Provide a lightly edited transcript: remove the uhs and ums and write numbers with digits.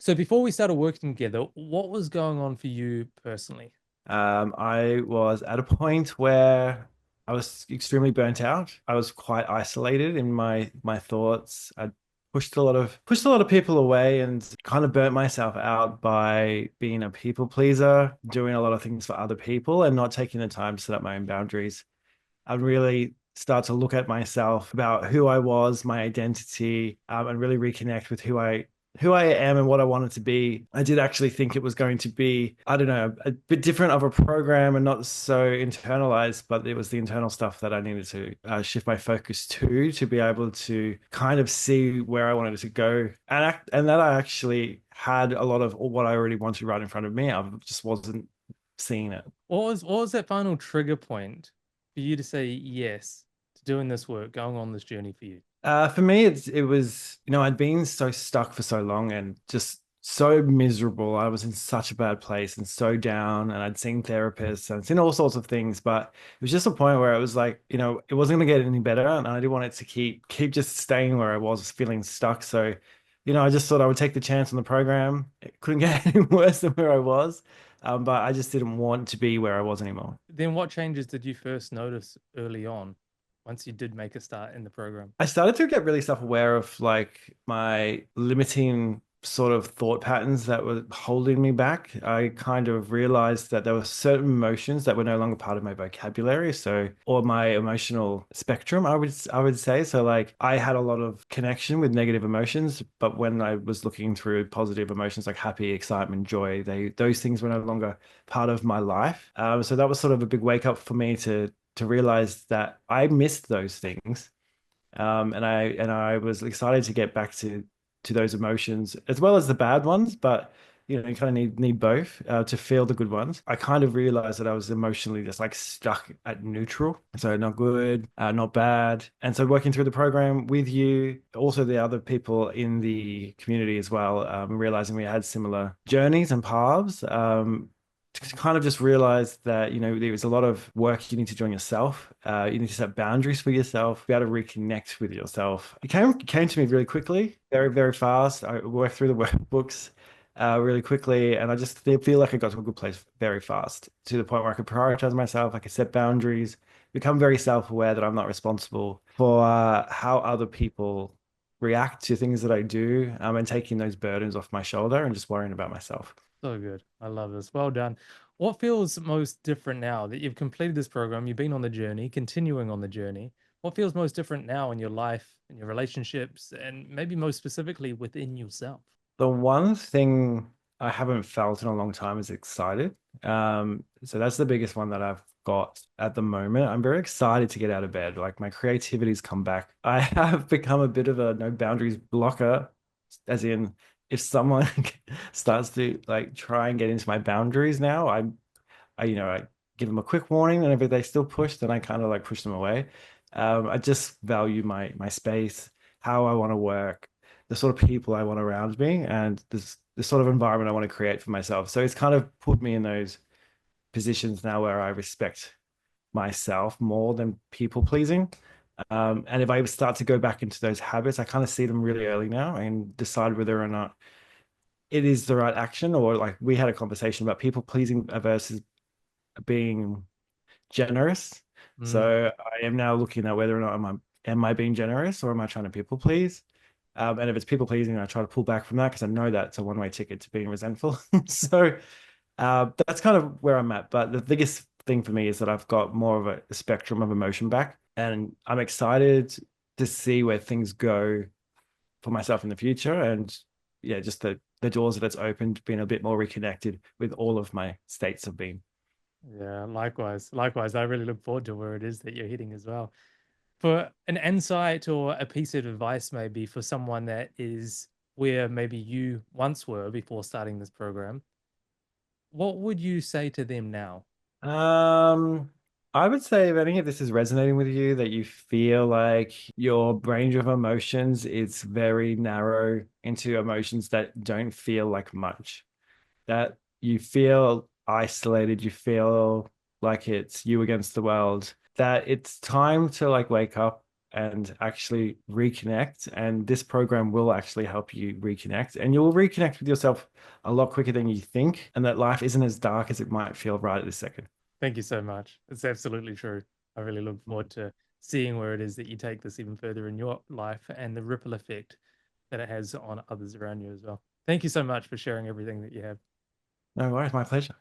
So before we started working together, what was going on for you personally? I was at a point where I was extremely burnt out. I was quite isolated in my thoughts. I pushed a lot of people away and kind of burnt myself out by being a people pleaser, doing a lot of things for other people and not taking the time to set up my own boundaries. I'd really start to look at myself about who I was, my identity, and really reconnect with who I am and what I wanted to be. I did actually think it was going to be, I don't know, a bit different of a program and not so internalized, but it was the internal stuff that I needed to shift my focus to be able to kind of see where I wanted to go. And that I actually had a lot of what I already wanted right in front of me. I just wasn't seeing it. What was that final trigger point for you to say yes to doing this work, going on this journey for you? For me, it was, I'd been so stuck for so long and just so miserable. I was in such a bad place and so down, and I'd seen therapists and seen all sorts of things, but it was just a point where it was like, it wasn't going to get any better, and I didn't want it to keep just staying where I was, feeling stuck. So, I just thought I would take the chance on the program. It couldn't get any worse than where I was, but I just didn't want to be where I was anymore. Then what changes did you first notice early on once you did make a start in the program? I started to get really self-aware of like my limiting sort of thought patterns that were holding me back. I kind of realized that there were certain emotions that were no longer part of my vocabulary, so or my emotional spectrum, I would say. So like I had a lot of connection with negative emotions, but when I was looking through positive emotions like happy, excitement, joy, those things were no longer part of my life. So that was sort of a big wake up for me to realize that I missed those things, and I was excited to get back to those emotions as well as the bad ones, but you kind of need both to feel the good ones. I kind of realized that I was emotionally just like stuck at neutral, so not good, not bad. And so working through the program with you, also the other people in the community as well, realizing we had similar journeys and paths. To kind of just realize that there was a lot of work you need to do on yourself. You need to set boundaries for yourself, be able to reconnect with yourself. It came to me really quickly, very very fast. I worked through the workbooks really quickly, and I just feel like I got to a good place very fast, to the point where I could prioritize myself. I could set boundaries, become very self-aware that I'm not responsible for how other people react to things that I do, and taking those burdens off my shoulder and just worrying about myself. So good. I love this. Well done. What feels most different now that you've completed this program, you've been on the journey, continuing on the journey? What feels most different now in your life, in your relationships, and maybe most specifically within yourself? The one thing I haven't felt in a long time is excited. So that's the biggest one that I've got at the moment. I'm very excited to get out of bed. Like my creativity's come back. I have become a bit of a no boundaries blocker, as in if someone starts to like try and get into my boundaries now, I give them a quick warning, and if they still push, then I kind of like push them away. I just value my space, how I want to work, the sort of people I want around me, and the sort of environment I want to create for myself. So it's kind of put me in those positions now where I respect myself more than people pleasing. And if I start to go back into those habits, I kind of see them really early now and decide whether or not it is the right action, or like we had a conversation about people pleasing versus being generous. Mm. So I am now looking at whether or not am I being generous, or am I trying to people please? And if it's people pleasing, I try to pull back from that because I know that's a one-way ticket to being resentful. So that's kind of where I'm at. But the biggest thing for me is that I've got more of a spectrum of emotion back, and I'm excited to see where things go for myself in the future. And yeah, just the doors that it's opened, being a bit more reconnected with all of my states of being. Yeah, likewise. Likewise, I really look forward to where it is that you're heading as well. For an insight or a piece of advice, maybe for someone that is where maybe you once were before starting this program, what would you say to them now? Um, I would say if any of this is resonating with you, that you feel like your range of emotions is very narrow into emotions that don't feel like much, that you feel isolated, you feel like it's you against the world, that it's time to like wake up and actually reconnect. And this program will actually help you reconnect, and you'll reconnect with yourself a lot quicker than you think, and that life isn't as dark as it might feel right at this second. Thank you so much. It's absolutely true. I really look forward to seeing where it is that you take this even further in your life and the ripple effect that it has on others around you as well. Thank you so much for sharing everything that you have. No worries, my pleasure.